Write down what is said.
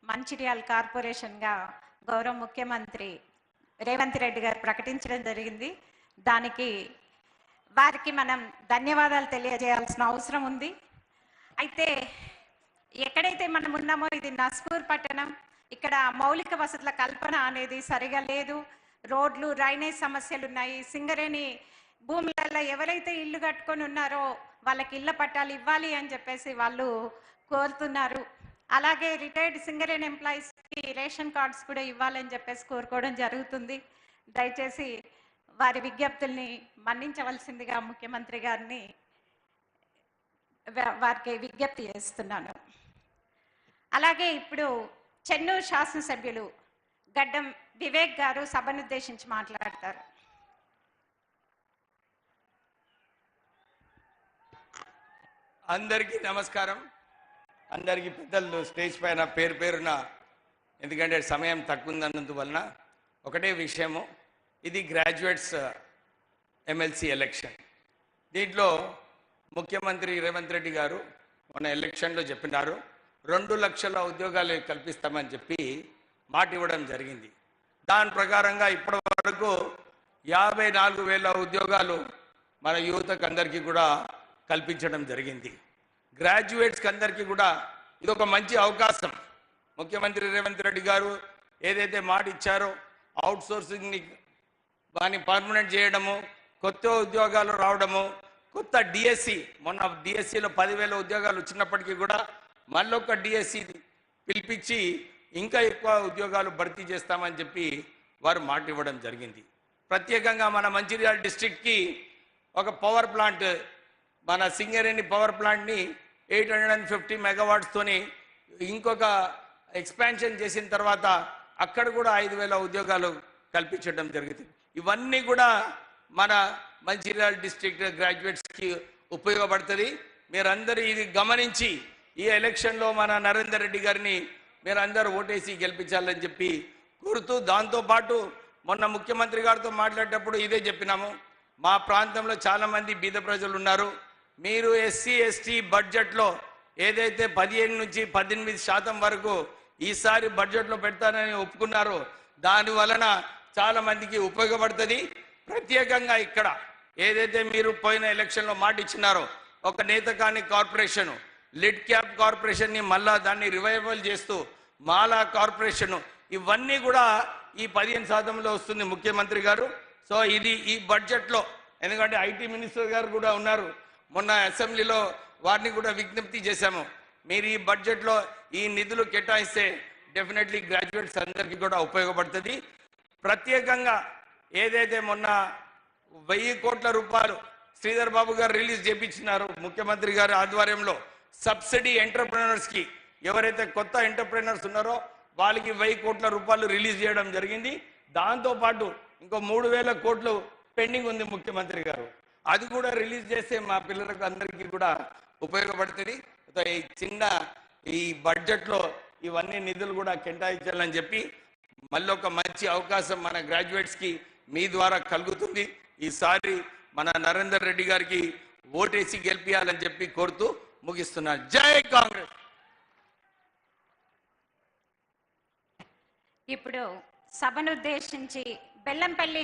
మంచిర్యాల కార్పొరేషన్గా గౌరవ ముఖ్యమంత్రి రేవంత్ రెడ్డి గారు ప్రకటించడం జరిగింది. దానికి వారికి మనం ధన్యవాదాలు తెలియజేయాల్సిన అవసరం ఉంది. అయితే ఎక్కడైతే మనం ఉన్నామో ఇది నస్పూర్ పట్టణం. ఇక్కడ మౌలిక వసతుల కల్పన అనేది సరిగా లేదు. రోడ్లు, డ్రైనేజ్ సమస్యలు ఉన్నాయి. సింగరేణి భూములలో ఎవరైతే ఇల్లు కట్టుకొని ఉన్నారో వాళ్ళకి ఇళ్ల పట్టాలు ఇవ్వాలి అని చెప్పేసి వాళ్ళు కోరుతున్నారు. అలాగే రిటైర్డ్ సింగరేణి ఎంప్లాయీస్కి రేషన్ కార్డ్స్ కూడా ఇవ్వాలని చెప్పేసి కోరుకోవడం జరుగుతుంది. దయచేసి వారి విజ్ఞప్తుల్ని మన్నించవలసిందిగా ముఖ్యమంత్రి గారిని వారికి విజ్ఞప్తి చేస్తున్నాను. అలాగే ఇప్పుడు చెన్నూరు శాసనసభ్యులు గడ్డం వివేక్ గారు సభనుద్దేశించి మాట్లాడతారు. అందరికీ నమస్కారం. అందరికీ పెద్దలు స్టేజ్ పైన పేరు పేరున, ఎందుకంటే సమయం తక్కువ ఉందన్నందువలన ఒకటే విషయము, ఇది గ్రాడ్యుయేట్స్ ఎమ్మెల్సీ ఎలక్షన్. దీంట్లో ముఖ్యమంత్రి రేవంత్ రెడ్డి గారు మన ఎలక్షన్లో చెప్పినారు 2 లక్షల ఉద్యోగాలు కల్పిస్తామని చెప్పి మాట ఇవ్వడం జరిగింది. దాని ప్రకారంగా ఇప్పటి వరకు 54,000 ఉద్యోగాలు మన యువతకు అందరికీ కూడా కల్పించడం జరిగింది. గ్రాడ్యుయేట్స్కి అందరికీ కూడా ఇదొక మంచి అవకాశం. ముఖ్యమంత్రి రేవంత్ రెడ్డి గారు ఏదైతే మాట ఇచ్చారో అవుట్సోర్సింగ్ని దాన్ని పర్మనెంట్ చేయడము, కొత్త ఉద్యోగాలు రావడము, కొత్త డిఎస్సి, మొన్న డిఎస్సిలో 10,000 ఉద్యోగాలు వచ్చినప్పటికీ కూడా మళ్ళొక డిఎస్సి పిలిపించి ఇంకా ఎక్కువ ఉద్యోగాలు భర్తీ చేస్తామని చెప్పి వారు మాట ఇవ్వడం జరిగింది. ప్రత్యేకంగా మన మంచిర్యాల డిస్ట్రిక్ట్కి ఒక పవర్ ప్లాంట్, మన సింగరేణి పవర్ ప్లాంట్ని 850 మెగావాట్స్తోని ఇంకొక ఎక్స్పాన్షన్ చేసిన తర్వాత అక్కడ కూడా 5,000 ఉద్యోగాలు కల్పించడం జరుగుతుంది. ఇవన్నీ కూడా మన మంచిర్యాల డిస్ట్రిక్ట్ గ్రాడ్యుయేట్స్కి ఉపయోగపడుతుంది. మీరందరూ ఇది గమనించి ఈ ఎలక్షన్లో మన నరేందర్ రెడ్డి గారిని మీరందరూ ఓటేసి గెలిపించాలని చెప్పి కోరుతూ, దాంతోపాటు మొన్న ముఖ్యమంత్రి గారితో మాట్లాడేటప్పుడు ఇదే చెప్పినాము, మా ప్రాంతంలో చాలామంది బీద ప్రజలు ఉన్నారు, మీరు ఎస్సీ ఎస్టీ బడ్జెట్లో ఏదైతే 15 నుంచి 18% వరకు ఈసారి బడ్జెట్లో పెడతానని ఒప్పుకున్నారో దాని వలన చాలామందికి ఉపయోగపడుతుంది. ప్రత్యేకంగా ఇక్కడ ఏదైతే మీరు పోయిన ఎలక్షన్లో మాట ఇచ్చినారో ఒక నేతకాని కార్పొరేషను, లిడ్ క్యాప్ కార్పొరేషన్ని మళ్ళా దాన్ని రివైవల్ చేస్తూ మాలా కార్పొరేషను, ఇవన్నీ కూడా ఈ 15%లో వస్తుంది ముఖ్యమంత్రి గారు. సో ఇది ఈ బడ్జెట్లో, ఎందుకంటే ఐటీ మినిస్టర్ గారు కూడా ఉన్నారు, మొన్న అసెంబ్లీలో వారిని కూడా విజ్ఞప్తి చేశాము, మీరు ఈ బడ్జెట్లో ఈ నిధులు కేటాయిస్తే డెఫినెట్లీ గ్రాడ్యుయేట్స్ అందరికీ కూడా ఉపయోగపడుతుంది. ప్రత్యేకంగా ఏదైతే మొన్న 1,000 కోట్ల రూపాయలు శ్రీధర్ బాబు గారు రిలీజ్ చేయించినారు ముఖ్యమంత్రి గారి ఆధ్వర్యంలో, సబ్సిడీ ఎంటర్ప్రెనర్స్కి, ఎవరైతే కొత్త ఎంటర్ప్రెనర్స్ ఉన్నారో వాళ్ళకి 1,000 కోట్ల రూపాయలు రిలీజ్ చేయడం జరిగింది. దాంతోపాటు ఇంకో 3,000 కోట్లు పెండింగ్ ఉంది ముఖ్యమంత్రి గారు, అది కూడా రిలీజ్ చేస్తే మా పిల్లలకు అందరికీ కూడా ఉపయోగపడుతుంది. ఈ చిన్న ఈ బడ్జెట్లో ఇవన్నీ నిధులు కూడా కేటాయించాలని చెప్పి మళ్ళీ ఒక మంచి అవకాశం మన గ్రాడ్యుయేట్స్కి మీ ద్వారా కలుగుతుంది. ఈసారి మన నరేందర్ రెడ్డి గారికి ఓటేసి గెలిపియాలని చెప్పి కోరుతూ ముగిస్తున్నాను. జై కాంగ్రెస్. ఇప్పుడు సభనుద్దేశించి బెల్లంపల్లి